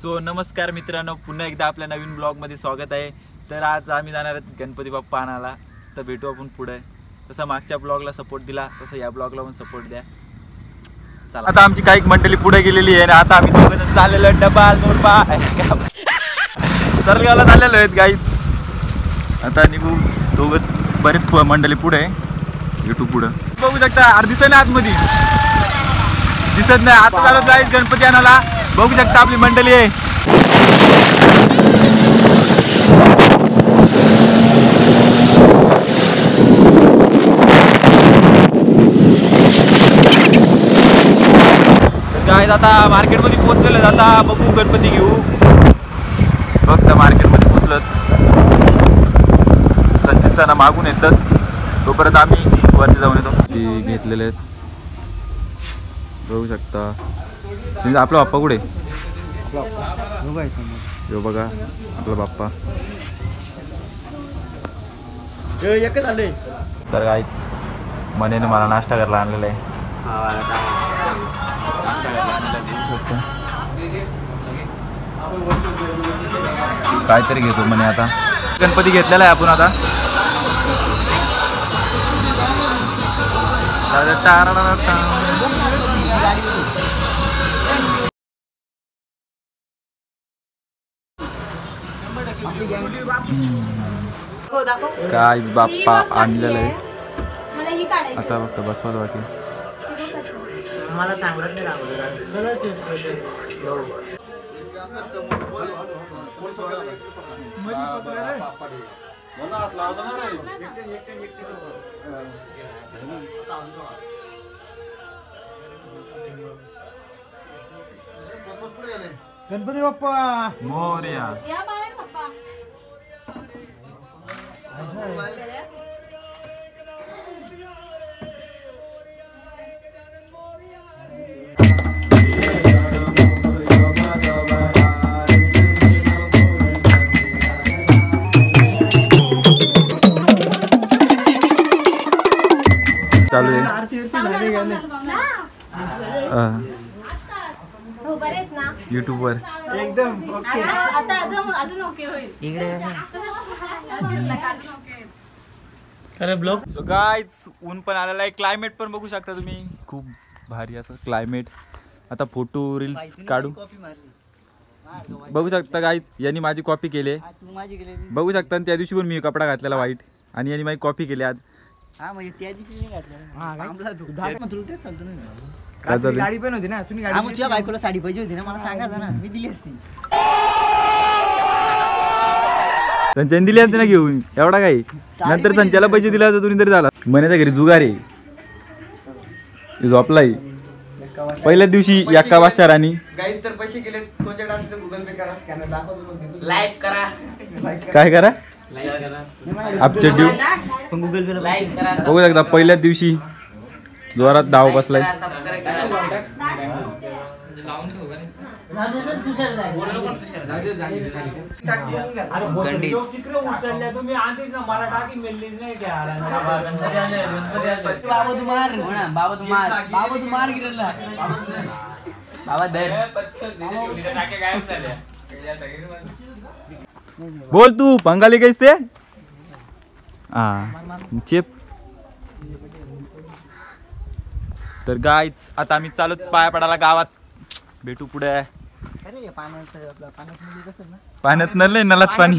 So नमस्कार मित्रांनो, पुन्हा एकदा आपल्या नवीन ब्लॉगमध्ये स्वागत आहे। तर आज आम्ही जाणार आहोत गणपती बाप्पा आणायला। तर भेटू आपण पुढे। तसा मागच्या ब्लॉगला सपोर्ट दिला तसं या ब्लॉगला पण सपोर्ट द्या। चला, आता आमची काही मंडळी पुढे गेलेली आहे आणि आता आम्ही दोघं चाललेलो डबाल मोरपा सरगावला चाललेलो आहेत गाईज। आता निघू दोघं, बरेच मंडळी पुढे भेटू पुढे। बघू शकता अर्धी दिसत नाही, आतमध्ये दिसत नाही। आता चालत गाईज गणपती आणायला। बघू शकता आपली मंडळी आहे। काय आता मार्केटमध्ये पोहोचलेलं, आता बघू गणपती घेऊ। फक्त मार्केटमध्ये पोहोचलो, संचितचा मागून येतात, तोपर्यंत आम्ही वरती जाऊन येतो। ती घेतलेले आहेत, बघू शकता। आपला बाप्पा कुठे? यो बघा आपला बाप्पा। तर काहीच मनेने मला नाश्ता करायला आणलेला आहे। काहीतरी घेतो म्हणे। आता गणपती घेतलेला आहे आपण। आता काय बाप्पा आणलेलं आहे। आता फक्त बसवायला बाकी। गणपती बाप्पा मोरया। चालू आहे YouTube वर एकदम ब्लॉग। सो गाइस ऊन पण आलेला आहे, क्लायमेट पण बघू शकता तुम्ही, खूप भारी असं क्लायमेट। आता फोटो रील्स काढू। बघू शकता गाइस, यांनी माझी कॉपी केली, बघू शकता। त्या दिवशी पण मी कपडा घातलेला व्हाईट, आणि यांनी माझी कॉपी केली आज। गाडी पण होती ना, तुम्ही आमच्या बायकोला साडी पाहिजे होती ना, मला सांगायचं ना, मी दिली असती। संचन दिली असते ना घेऊन, एवढा काही। नंतर संचाला पैसे दिला असता तुम्ही तरी झाला। मनाच्या घरी जुगारी झोपलाय पहिल्याच दिवशी एका वाशारानी। गाईस तर पैसे गेले, कोणत्या टास्क गुगल पे करा, स्कॅनर दाखवतो, लाईक करा, काय करा, आपचे ड्यू गुगल पे लाईक करा। बघू शकता पहिल्याच दिवशी जोरात धाव बसलाय। बोल तू बंगाली कैसे? चेप। तर गाईच आता आम्ही चालत पाया पडायला गावात, भेटू पुढे। पाण्यात नल नलात पाणी,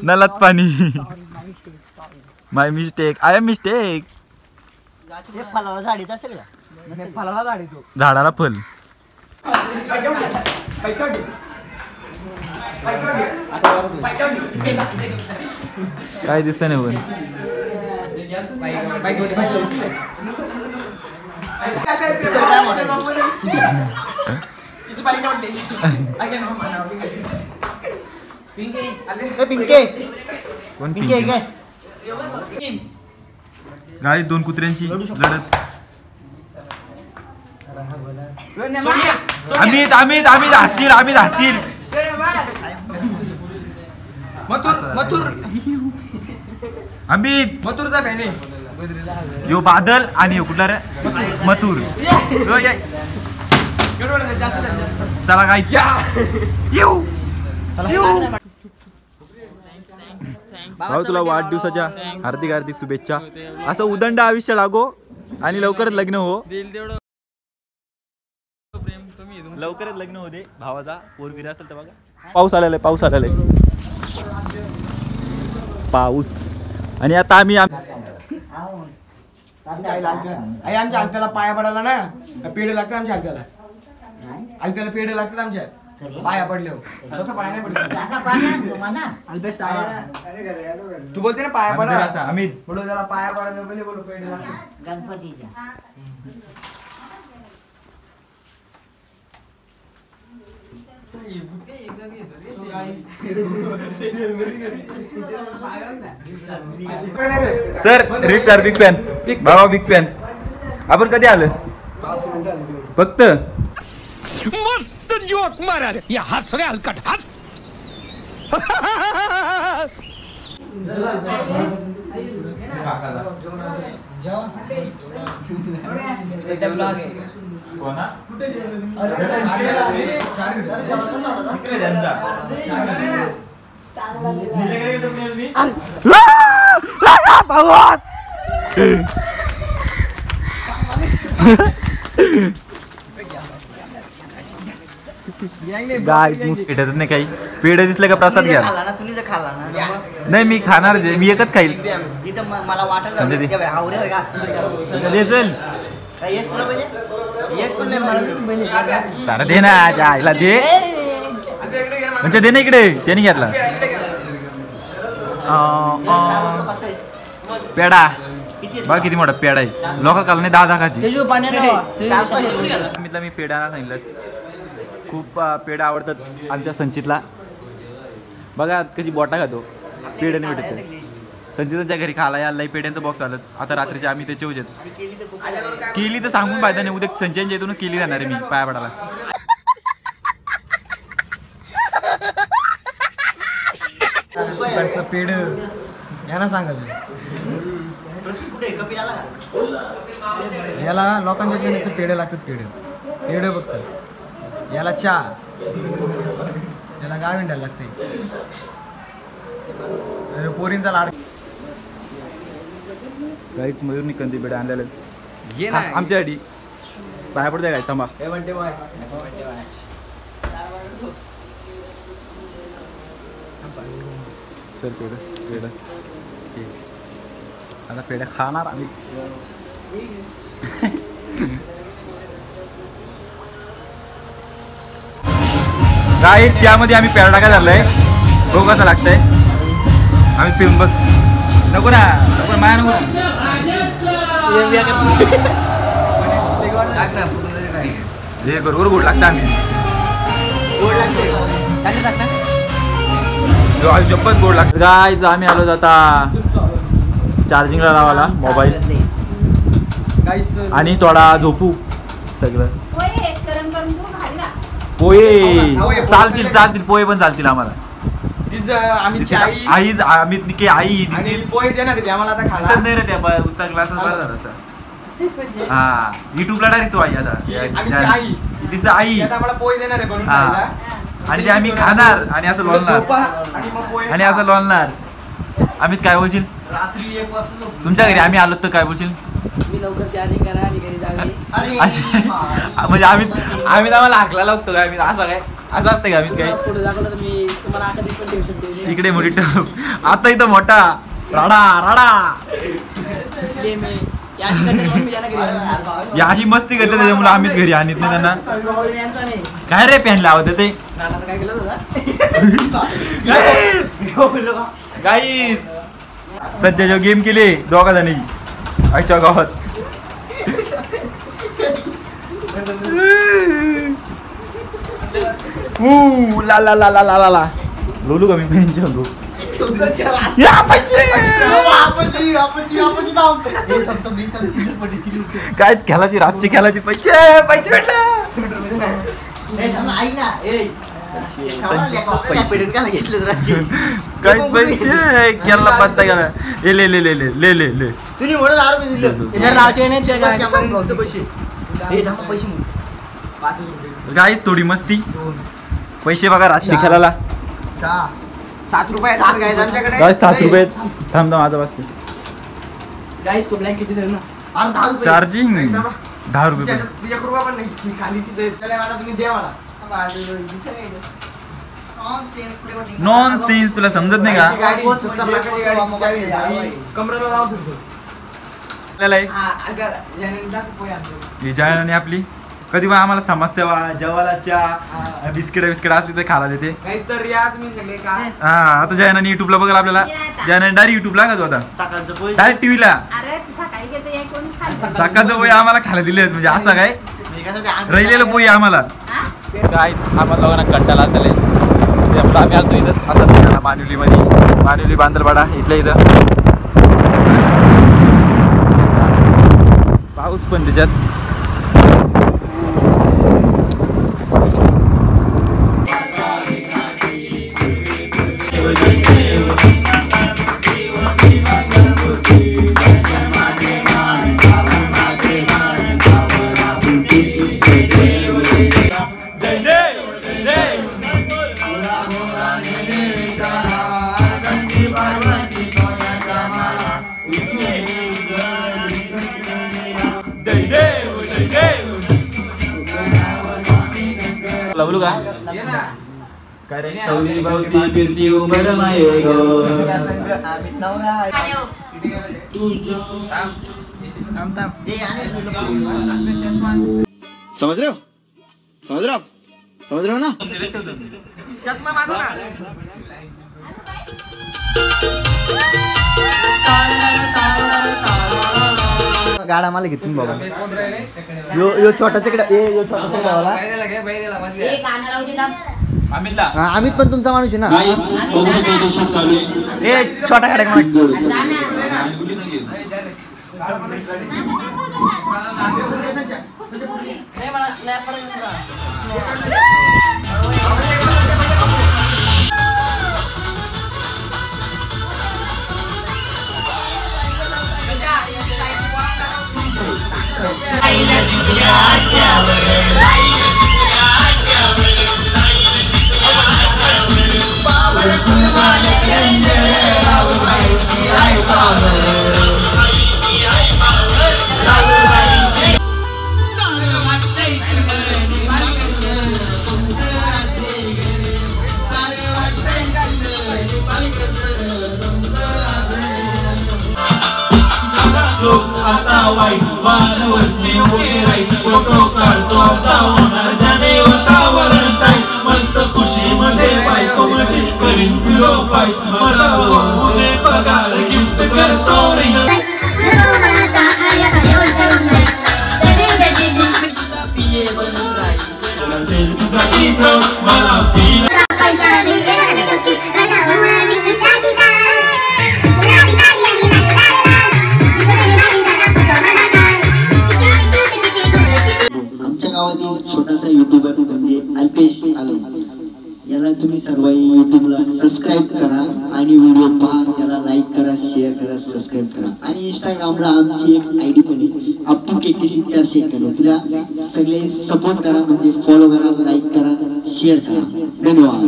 नलात पाणी। माय मिस्टेक, आय एम मिस्टेक। झाडाला फल काय दिसत नाही पण। गाडी दोन कुत्र्यांची लढत। अमित अमित अमित हातील, अमित हातील। मथुर अमित मथुरचा बॅने यो बादल आणि कुठला रे मथुर। जास्त द्या, जास्त. चला काय येऊ भाऊ तुला वाढदिवसाच्या हार्दिक हार्दिक शुभेच्छा. असं उदंड आयुष्य लागो आणि लवकरच लग्न हो. लवकरच लग्न हो दे भावाचा. पोरगिरी असेल तर बघा. पाऊस आलेला आहे, पाऊस आलेला आहे, पाऊस. आणि आता आम्ही आई आमच्या हलक्याला पाया पडायला ना पेढे लागतात आमच्या हलक्याला. हलक्याला पेढे लागतात आमच्या पाया पडले. तसं पाया नाही पडले. तू बोलते ना पाया पडा. आम्ही बोलू जरा पाया पडायला पहिले बोलू पेढे लागतात. गणपतीच्या सर रिस्टार बिग फॅन बाबा बिग फॅन. आपण कधी आलं 5 मिनिटं आली तेवढी. फक्त मस्त जोक मारा रे या हस रे हलकट हस भेटत नाही काही. पेढे दिसले का प्रसाद घ्या. खाल्ला ना तुम्ही जर खाल्ला ना नाही मी खाणार जे मी एकच खाईल. इथं मला वाटत समजा दे. आवडेल का दे चल काय यश तुला पाहिजे. यश पण नाही मला तारा दे ना जायला दे. म्हणजे दे ना इकडे त्याने घेतला पेढा. बघा किती मोठा पेढा आहे. लोक काल नाही 10 खाची. मी पेढा सांगितलं. खूप पेढा आवडतात आमच्या संचितला. बघा कशी बोटा खातो. पेढे नाही भेटत. संचितांच्या घरी खायला यायला पेढ्यांचं बॉक्स आलं. आता रात्रीचे आम्ही त्याचे उजेत केली तर सांगून फायदा नाही. उद्या संचयनच्या इथून केली जाणार आहे मी पाया पडायला. पेढ यांना सांगायचं याला लोकांच्या इथे पेढे लागतात. पेढे बघतात. याला चहा याला गाव हिंडायला लागते. पोरींचा लाड. काहीच मयूरनी कंदी पेढे आणलेले आमच्यासाठी. पाया पडते काय थांबा. सर पेढ आता पेढ्या खाणार आम्ही. काय त्यामध्ये आम्ही पेढा काय झालाय बघू कसं लागतंय. आम्ही पिऊन बघ. नको ना नको माया नको. हे बरोबर गोड लागतं. आम्ही जब्बत गोड लागतं. गायचं आम्ही आलो आता चार्जिंगला लावायला मोबाईल आणि थोडा झोपू. सगळं पोहे चालतील पोहे पण चालतील आम्हाला. आई अमित आई पोहे देणार आम्हाला आता खायला नाही रे त्या क्लास बरं झाला. हा युट्यूबला डायरेक्ट तो आई आता तिचं आई आम्हाला पोहे देणार आहे बनवून हा. खायला. आणि ते आम्ही खाणार आणि असं लोळणार आणि मग पोहे आणि असं लोळणार. अमित काय बोलशील. रात्री 1 वाजता झोप. तुमच्या घरी आम्ही आलो तर काय बोलशील. मी लवकर चार्जिंग करा आणि घरी जावे. म्हणजे आम्ही आम्हाला हाकला लागतो काय. आम्ही असं काय असं असतं का आम्ही काय पुढे दाखवलं तर मी तुम्हाला आता पण ठेवू शकते. इकडे मोठी आता इथं मोठा राडा राडा. इसलिए मी याची कंटेंट म्हणून मी याला घरी या अशी मस्ती करते त्याच्यामुळे आम्हीच घरी आणत नाही त्यांना. यांचा नाही काय रे पॅन लावत ते नानाचं काय केलं होता. गाईच सध्या गेम केले दोघा जणी आईच्या गावात. ला ला ला ला ला ला लोलू का मी पेनच्या लो. काय खेळाची रातची खेळाची पैसे पैसे भेटले. काहीच पैसे केला पत्ता गेला. ले ले ले ले ले ले ले तुम्ही म्हणून 10 रुपये दिले. इधर राशेने पैसे 5 रुपये काय थोडी मस्ती. पैसे बघा रातची खेळायला 7 रुपये आमच्याकडे. काय 7 रुपये. थांब माझा बसते. गाईस तो ब्लँकेट किती ना? अरे 10 रुपये. चार्जिंग 10 रुपये. तुझ्या 1 रुपया पण नाही. मी खाली किसे मला तुम्ही द्या मला. नॉन सेन्स तुला समजत नाही का? गाडी 70 लाखाची गाडी चावी आहे. कमरेला लावून फिरतो. आपल्याला एक ही जायनाने आपली कधी पण आम्हाला समस्या जेवायला चहा बिस्किट असली तर खायला देते. नाहीतर या तुम्ही सगळे का. हा आता जयनाने युट्यूबला बघायला आपल्याला. जयनाने डायरेक्ट युट्यूबला का तो आता सकाळचं पोहे डायरेक्ट टीव्हीला अरे सकाळी गेलं एक कोणी खाल्लं. सकाळचं पोहे आम्हाला खायला दिले आहेत. म्हणजे असं काय राहिलेलं पोहे आम्हाला काहीच आम्हाला लोकांना कंटाळा आले. आम्ही आलतो इथंच असं मानिवली बांदरवाडा इथल्या इथं पाऊस पण त्याच्यात. बोलू का काय रे चौरी भवती फिरती उभर माये गो. समझ रहे हो ना. चष्मा मागव ना. गाडा मला घेतून बाबा. यो छोटा तिकडे यो छोटा तिकडे ए गाणं लावू दे थांब. अमितला अमित पण तुमचा माणूस आहे ना. ए छोटा गाड्या जा ना. आता वाईट वानवते ओके राईट फोटो काढतो असा होणार जाणे वातावरण टाईट मस्त खुशी मध्ये बायको माझी करीन पिलो फाईट मला होऊ दे पगार गिफ्ट करतो रिंग मला फील छोटासा युट्यूबर म्हणजे अल्पेश आलम. याला तुम्ही सर्व युट्यूबला सबस्क्राईब करा आणि व्हिडिओ पहा. त्याला लाईक करा, शेअर करा, सबस्क्राईब करा. आणि इंस्टाग्रामला आमची एक आयडी पण आहे अप्पू केकेसी 491. तिला सगळे सपोर्ट करा, म्हणजे फॉलो करा, लाईक करा, शेअर करा. धन्यवाद.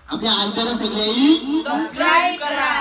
आपल्या आयडीला सगळे सबस्क्राईब करा.